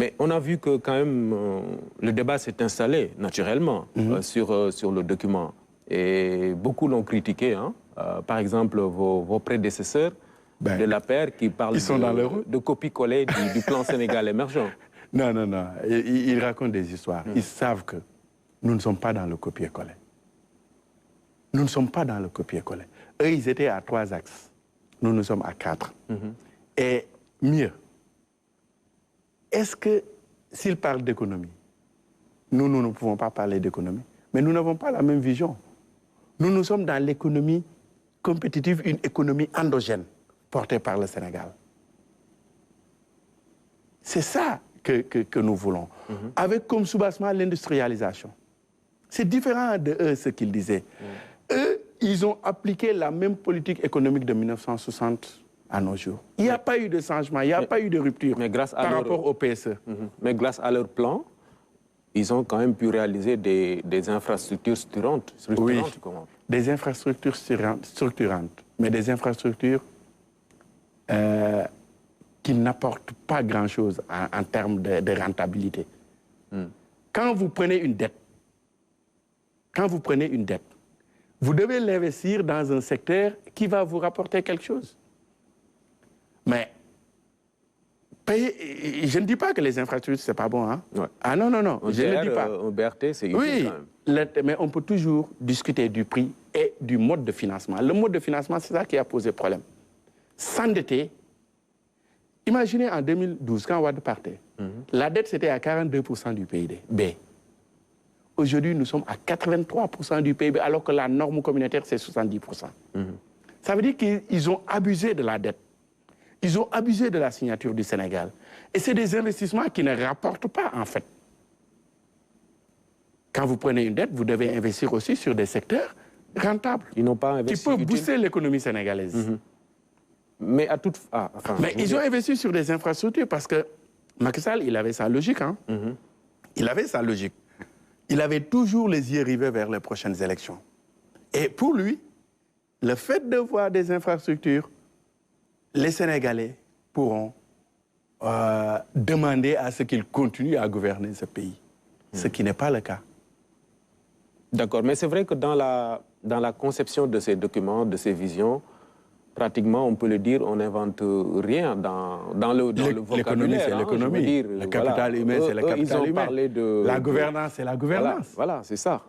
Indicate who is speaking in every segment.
Speaker 1: Mais on a vu que quand même le débat s'est installé naturellement sur le document. Et beaucoup l'ont critiqué. Hein. Par exemple, vos prédécesseurs de l'APR qui parlent de copie-coller du plan Sénégal émergent.
Speaker 2: Non, non, non. Ils racontent des histoires. Ils savent que nous ne sommes pas dans le copier-coller. Nous ne sommes pas dans le copier-coller. Eux, ils étaient à 3 axes. Nous sommes à 4. Et mieux, est-ce que s'ils parlent d'économie, nous ne pouvons pas parler d'économie, mais nous n'avons pas la même vision. Nous sommes dans l'économie compétitive, une économie endogène portée par le Sénégal. C'est ça que nous voulons, avec comme soubassement l'industrialisation. C'est différent de eux, ce qu'ils disaient. Eux, ils ont appliqué la même politique économique de 1960 à nos jours. Il n'y a pas eu de changement, il n'y a pas eu de rupture par rapport au PSE.
Speaker 1: Mais grâce à leur plan, ils ont quand même pu réaliser des infrastructures structurantes.
Speaker 2: Oui, des infrastructures structurantes, mais des infrastructures qui n'apportent pas grand-chose en termes de rentabilité. Quand vous prenez une dette, vous devez l'investir dans un secteur qui va vous rapporter quelque chose. Mais payer, je ne dis pas que les infrastructures, ce n'est pas bon. Hein? Ouais. Ah non, non, non, je ne dis pas.
Speaker 1: Un BRT, c'est utile
Speaker 2: oui,
Speaker 1: quand même.
Speaker 2: Mais on peut toujours discuter du prix et du mode de financement. Le mode de financement, c'est ça qui a posé problème. S'endetter, imaginez en 2012, quand Wade partait, la dette, c'était à 42% du PIB. Aujourd'hui, nous sommes à 83% du PIB, alors que la norme communautaire, c'est 70%. Ça veut dire qu'ils ont abusé de la dette. Ils ont abusé de la signature du Sénégal. Et c'est des investissements qui ne rapportent pas, en fait. Quand vous prenez une dette, vous devez investir aussi sur des secteurs rentables.
Speaker 1: Ils n'ont pas investi.
Speaker 2: Qui peuvent booster l'économie sénégalaise.
Speaker 1: Mais à toute...
Speaker 2: mais ils ont investi sur des infrastructures parce que Macky Sall, il avait sa logique. Hein? Il avait sa logique. Il avait toujours les yeux rivés vers les prochaines élections. Et pour lui, le fait de voir des infrastructures, les Sénégalais pourront demander à ce qu'ils continuent à gouverner ce pays, ce qui n'est pas le cas.
Speaker 1: D'accord, mais c'est vrai que dans la conception de ces documents, de ces visions, pratiquement, on peut le dire, on n'invente rien dans le vocabulaire.
Speaker 2: L'économie, c'est l'économie. Le capital humain, c'est le capital humain. La gouvernance, c'est la gouvernance.
Speaker 1: Voilà, c'est ça.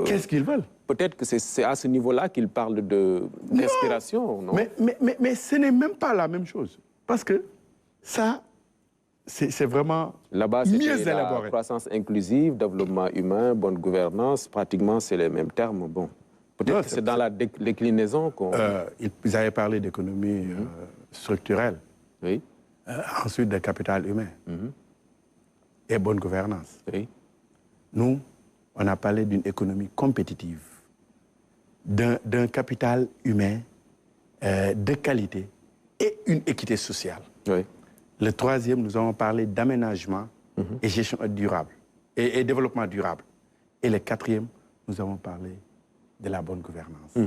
Speaker 2: Qu'est-ce qu'ils veulent?
Speaker 1: Peut-être que c'est à ce niveau-là qu'ils parlent d'inspiration, non?
Speaker 2: Mais ce n'est même pas la même chose. Parce que ça, c'est vraiment
Speaker 1: là-bas,
Speaker 2: mieux élaboré.
Speaker 1: La croissance inclusive, développement humain, bonne gouvernance, pratiquement, c'est les mêmes termes. Bon. Peut-être que c'est dans la déclinaison qu'on...
Speaker 2: Ils avaient parlé d'économie structurelle.
Speaker 1: Oui.
Speaker 2: Ensuite, de capital humain. Et bonne gouvernance.
Speaker 1: Oui.
Speaker 2: Nous, on a parlé d'une économie compétitive, d'un capital humain de qualité et une équité sociale.
Speaker 1: Oui.
Speaker 2: Le troisième, nous avons parlé d'aménagement et gestion durable et développement durable. Et le quatrième, nous avons parlé de la bonne gouvernance.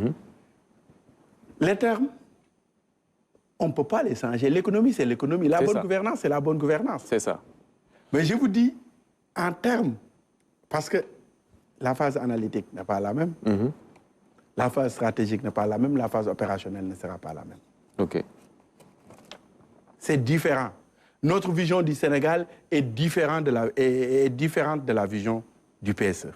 Speaker 2: Les termes, on ne peut pas les changer. L'économie, c'est l'économie. La bonne gouvernance, c'est la bonne gouvernance.
Speaker 1: C'est ça.
Speaker 2: Mais je vous dis, en termes, parce que la phase analytique n'est pas la même, la phase stratégique n'est pas la même, la phase opérationnelle ne sera pas la même.
Speaker 1: OK.
Speaker 2: C'est différent. Notre vision du Sénégal est différente de la vision du PSE.